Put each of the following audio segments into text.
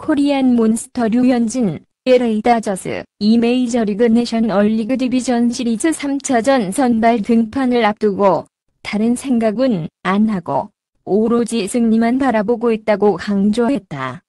코리안 몬스터 류현진, LA 다저스, 메이저리그 내셔널리그 디비전 시리즈 3차전 선발 등판을 앞두고 다른 생각은 안 하고 오로지 승리만 바라보고 있다고 강조했다.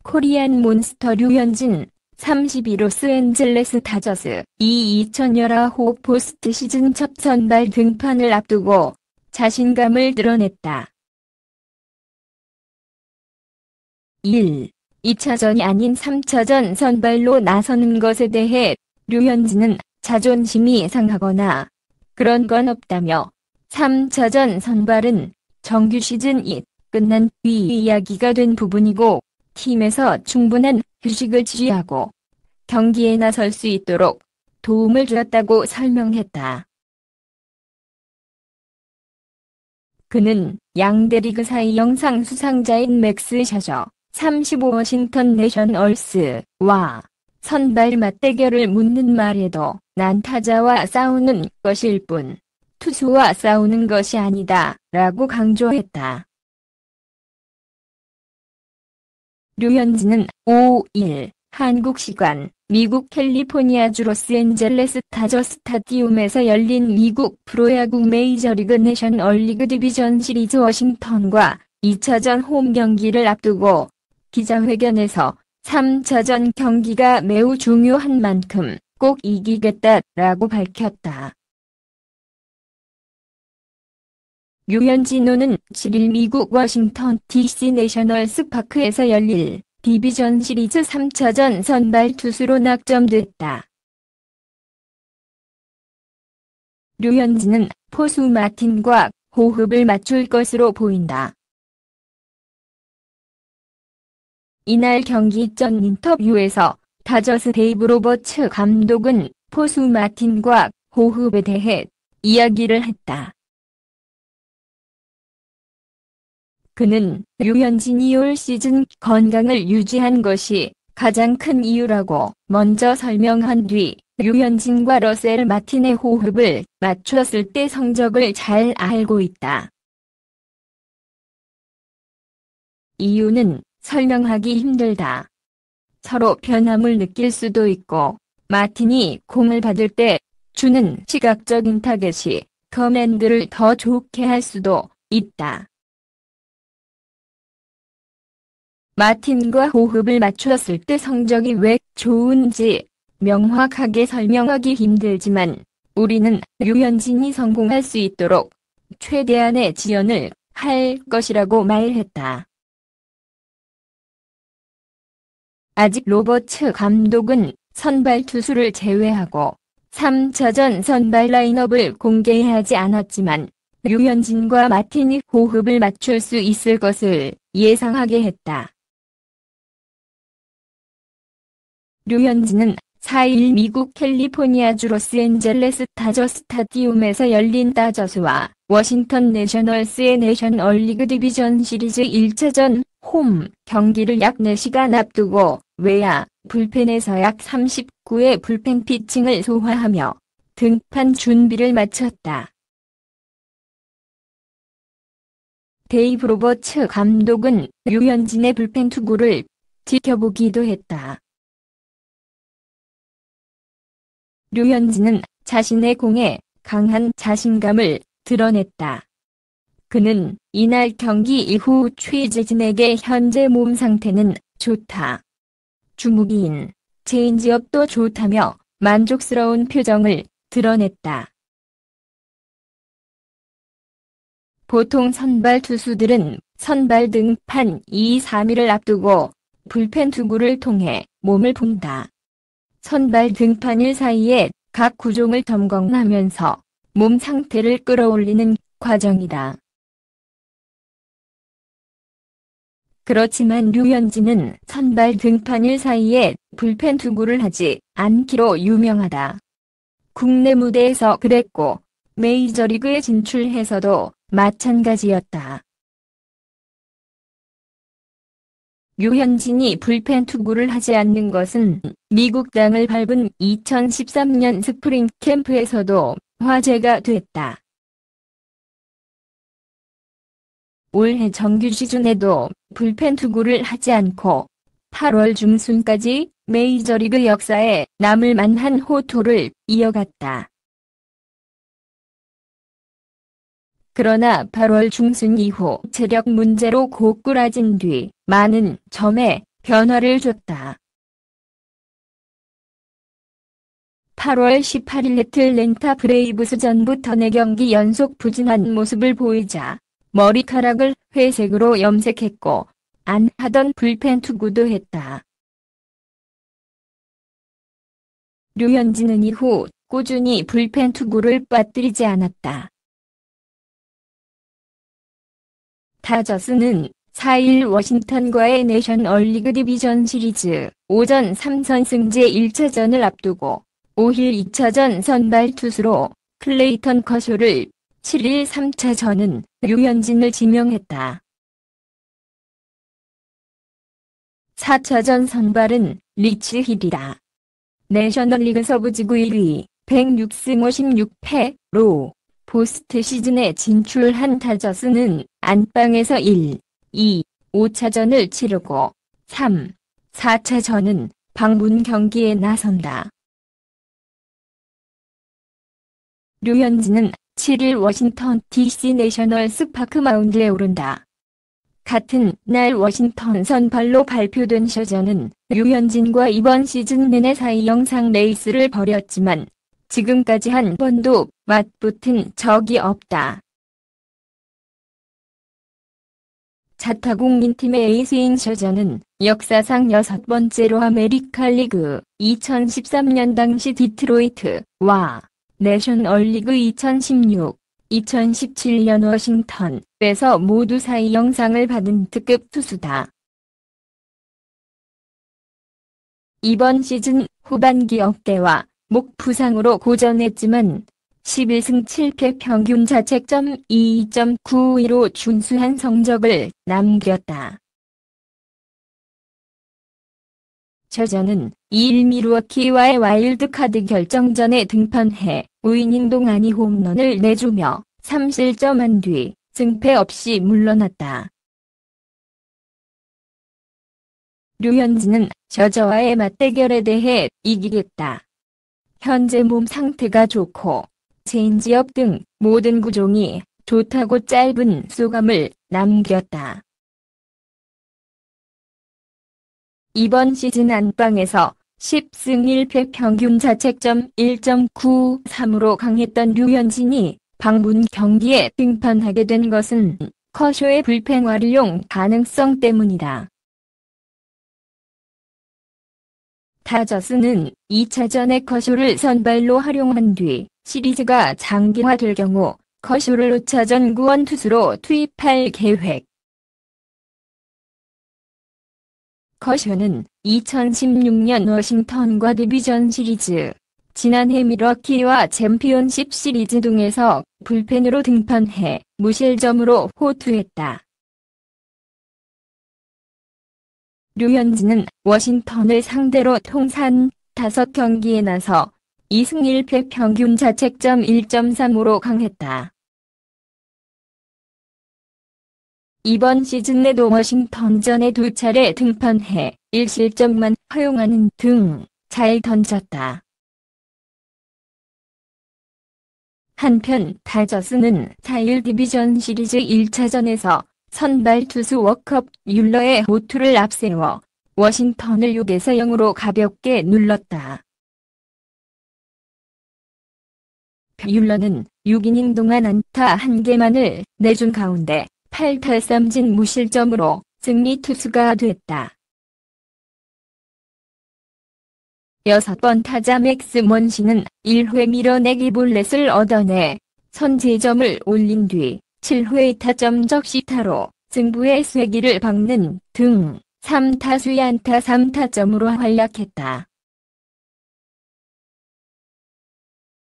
코리안 몬스터 류현진, 32 로스앤젤레스 다저스, 2019 포스트 시즌 첫 선발 등판을 앞두고 자신감을 드러냈다. 1. 2차전이 아닌 3차전 선발로 나서는 것에 대해 류현진은 자존심이 상하거나 그런 건 없다며 3차전 선발은 정규 시즌이 끝난 뒤 이야기가 된 부분이고 팀에서 충분한 휴식을 취하고 경기에 나설 수 있도록 도움을 주었다고 설명했다. 그는 양대 리그 사이 영상 수상자인 맥스 셔저, 35 워싱턴 내셔널스와 선발 맞대결을 묻는 말에도 난 타자와 싸우는 것일 뿐 투수와 싸우는 것이 아니다 라고 강조했다. 류현진은 5일 한국 시간 미국 캘리포니아주 로스앤젤레스 다저 스타디움에서 열린 미국 프로야구 메이저리그 내셔널리그 디비전 시리즈 워싱턴과 2차전 홈 경기를 앞두고 기자회견에서 3차전 경기가 매우 중요한 만큼 꼭 이기겠다라고 밝혔다. 류현진호는 7일 미국 워싱턴 DC 내셔널스 파크에서 열릴 디비전 시리즈 3차전 선발 투수로 낙점됐다. 류현진은 포수 마틴과 호흡을 맞출 것으로 보인다. 이날 경기 전 인터뷰에서 다저스 데이브 로버츠 감독은 포수 마틴과 호흡에 대해 이야기를 했다. 그는 류현진이 올 시즌 건강을 유지한 것이 가장 큰 이유라고 먼저 설명한 뒤 류현진과 러셀 마틴의 호흡을 맞췄을 때 성적을 잘 알고 있다. 이유는 설명하기 힘들다. 서로 변함을 느낄 수도 있고 마틴이 공을 받을 때 주는 시각적인 타겟이 커맨드를 더 좋게 할 수도 있다. 마틴과 호흡을 맞추었을 때 성적이 왜 좋은지 명확하게 설명하기 힘들지만 우리는 류현진이 성공할 수 있도록 최대한의 지원을 할 것이라고 말했다. 아직 로버츠 감독은 선발 투수를 제외하고 3차전 선발 라인업을 공개하지 않았지만 류현진과 마틴이 호흡을 맞출 수 있을 것을 예상하게 했다. 류현진은 4일 미국 캘리포니아주 로스앤젤레스 다저 스타디움에서 열린 다저스와 워싱턴 내셔널스의 내셔널리그 디비전 시리즈 1차전 홈 경기를 약 4시간 앞두고 외야 불펜에서 약 39회 불펜 피칭을 소화하며 등판 준비를 마쳤다. 데이브 로버츠 감독은 류현진의 불펜 투구를 지켜보기도 했다. 류현진은 자신의 공에 강한 자신감을 드러냈다. 그는 이날 경기 이후 취재진에게 현재 몸 상태는 좋다. 주무기인 체인지업도 좋다며 만족스러운 표정을 드러냈다. 보통 선발 투수들은 선발 등판 2, 3일을 앞두고 불펜 투구를 통해 몸을 푼다. 선발 등판일 사이에 각 구종을 점검하면서 몸 상태를 끌어올리는 과정이다. 그렇지만 류현진은 선발 등판일 사이에 불펜 투구를 하지 않기로 유명하다. 국내 무대에서 그랬고 메이저리그에 진출해서도 마찬가지였다. 류현진이 불펜 투구를 하지 않는 것은 미국 땅을 밟은 2013년 스프링 캠프에서도 화제가 됐다. 올해 정규 시즌에도 불펜 투구를 하지 않고 8월 중순까지 메이저리그 역사에 남을 만한 호투를 이어갔다. 그러나 8월 중순 이후 체력 문제로 고꾸라진 뒤 많은 점에 변화를 줬다. 8월 18일 애틀랜타 브레이브스전부터 4경기 연속 부진한 모습을 보이자 머리카락을 회색으로 염색했고 안 하던 불펜 투구도 했다. 류현진은 이후 꾸준히 불펜 투구를 빠뜨리지 않았다. 다저스는 4일 워싱턴과의 내셔널리그 디비전 시리즈 오전 3선승제 1차전을 앞두고 5일 2차전 선발 투수로 클레이턴 커쇼를 7일 3차전은 류현진을 지명했다. 4차전 선발은 리치 힐이다. 내셔널리그 서부지구 1위 106승 56패로 포스트 시즌에 진출한 다저스는 안방에서 1, 2, 5차전을 치르고 3, 4차전은 방문 경기에 나선다. 류현진은 7일 워싱턴 DC 내셔널스 파크 마운드에 오른다. 같은 날 워싱턴 선발로 발표된 셔저는 류현진과 이번 시즌 내내 사이 영상 레이스를 벌였지만 지금까지 한 번도 맞붙은 적이 없다. 자타공인 팀의 에이스인 셔저는 역사상 6번째로 아메리카 리그 2013년 당시 디트로이트와 내셔널리그 2016, 2017년 워싱턴에서 모두 사이 영상을 받은 특급 투수다. 이번 시즌 후반기 어깨와 목 부상으로 고전했지만 11승 7패 평균 자책점 2.92로 준수한 성적을 남겼다. 셔저는 2일 밀워키와의 와일드카드 결정전에 등판해 5이닝 동안이 홈런을 내주며 3실점한 뒤 승패 없이 물러났다. 류현진은 셔저와의 맞대결에 대해 이기겠다. 현재 몸 상태가 좋고 체인지업 등 모든 구종이 좋다고 짧은 소감을 남겼다. 이번 시즌 안방에서 10승 1패 평균 자책점 1.93으로 강했던 류현진이 방문 경기에 등판하게 된 것은 커쇼의 불펜 활용 가능성 때문이다. 다저스는 2차전에 커쇼를 선발로 활용한 뒤 시리즈가 장기화될 경우 커쇼를 5차전 구원투수로 투입할 계획. 커쇼는 2016년 워싱턴과 디비전 시리즈, 지난해 밀워키와 챔피언십 시리즈 등에서 불펜으로 등판해 무실점으로 호투했다. 류현진은 워싱턴을 상대로 통산 5경기에 나서 2승 1패 평균 자책점 1.35로 강했다. 이번 시즌 내도 워싱턴전에 2차례 등판해 1실점만 허용하는 등 잘 던졌다. 한편 다저스는 4일 디비전 시리즈 1차전에서 선발 투수 워컵 율러의 호투를 앞세워 워싱턴을 6에서 0으로 가볍게 눌렀다. 율러는 6이닝 동안 안타 1개만을 내준 가운데 8탈삼진 무실점으로 승리 투수가 됐다. 6번 타자 맥스 먼시는 1회 밀어내기 볼넷을 얻어내 선제점을 올린 뒤 7회 타점 적시타로 승부의 쐐기를 박는 등 3타수 안타 3타점으로 활약했다.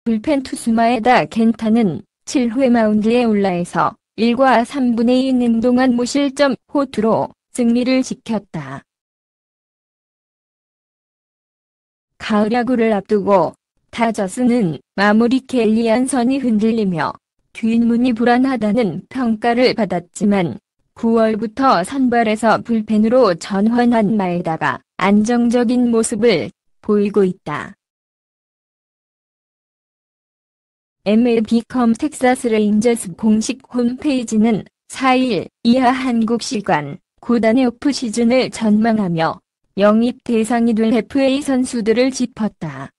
불펜 투수 마에다 켄타는 7회 마운드에 올라에서 1과 3분의 2이닝 동안 무실점 호투로 승리를 지켰다. 가을 야구를 앞두고 다저스는 마무리 켈리 안선이 흔들리며 뒷문이 불안하다는 평가를 받았지만 9월부터 선발에서 불펜으로 전환한 마에다가 안정적인 모습을 보이고 있다. MLB.com 텍사스 레인저스 공식 홈페이지는 4일 이하 한국 시간 구단의 오프시즌을 전망하며 영입 대상이 될 FA 선수들을 짚었다.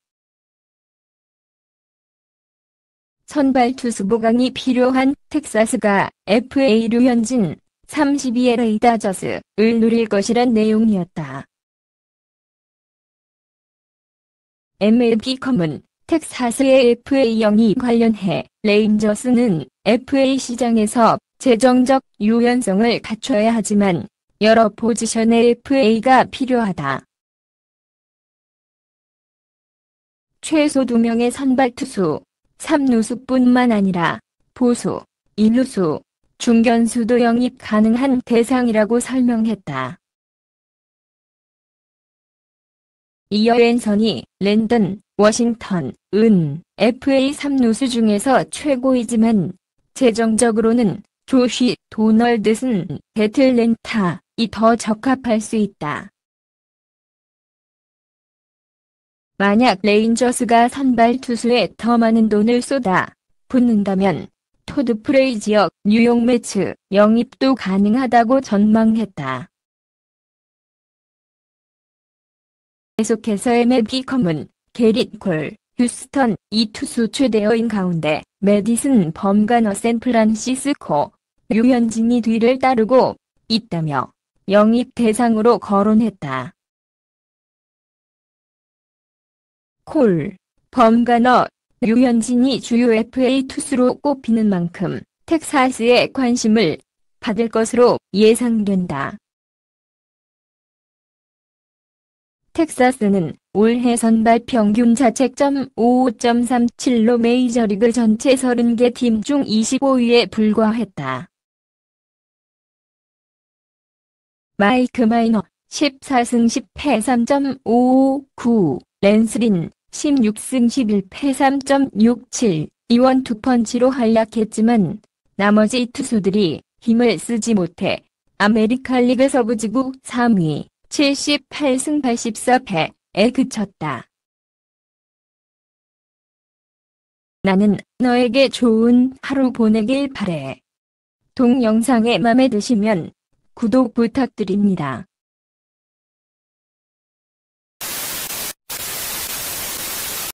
선발 투수 보강이 필요한 텍사스가 FA 류현진, 32LA 다저스를 노릴 것이란 내용이었다. MLB.com은 텍사스의 FA 영입 관련해 레인저스는 FA 시장에서 재정적 유연성을 갖춰야 하지만 여러 포지션의 FA가 필요하다. 최소 2명의 선발 투수, 3루수뿐만 아니라 보수, 1루수, 중견수도 영입 가능한 대상이라고 설명했다. 이어 앤서니, 랜던, 워싱턴, FA 3루수 중에서 최고이지만 재정적으로는 조시, 도널드슨, 배틀렌타이 더 적합할 수 있다. 만약 레인저스가 선발 투수에 더 많은 돈을 쏟아 붓는다면 토드 프레이지어, 뉴욕 매츠 영입도 가능하다고 전망했다. 계속해서 MLB.com은 게릿 콜, 휴스턴 이 투수 최대어인 가운데 매디슨 범가너 샌프란시스코, 류현진이 뒤를 따르고 있다며 영입 대상으로 거론했다. 콜, 범가너, 류현진이 주요 FA 투수로 꼽히는 만큼 텍사스의 관심을 받을 것으로 예상된다. 텍사스는 올해 선발 평균 자책점 55.37로 메이저리그 전체 30개 팀 중 25위에 불과했다. 마이크 마이너 14승 10패 3.559, 랜스린 16승 11패 3.67, 이원 투펀치로 활약했지만 나머지 투수들이 힘을 쓰지 못해 아메리칸 리그 서부지구 3위 78승 84패에 그쳤다. 나는 너에게 좋은 하루 보내길 바래. 동영상에 맘에 드시면 구독 부탁드립니다.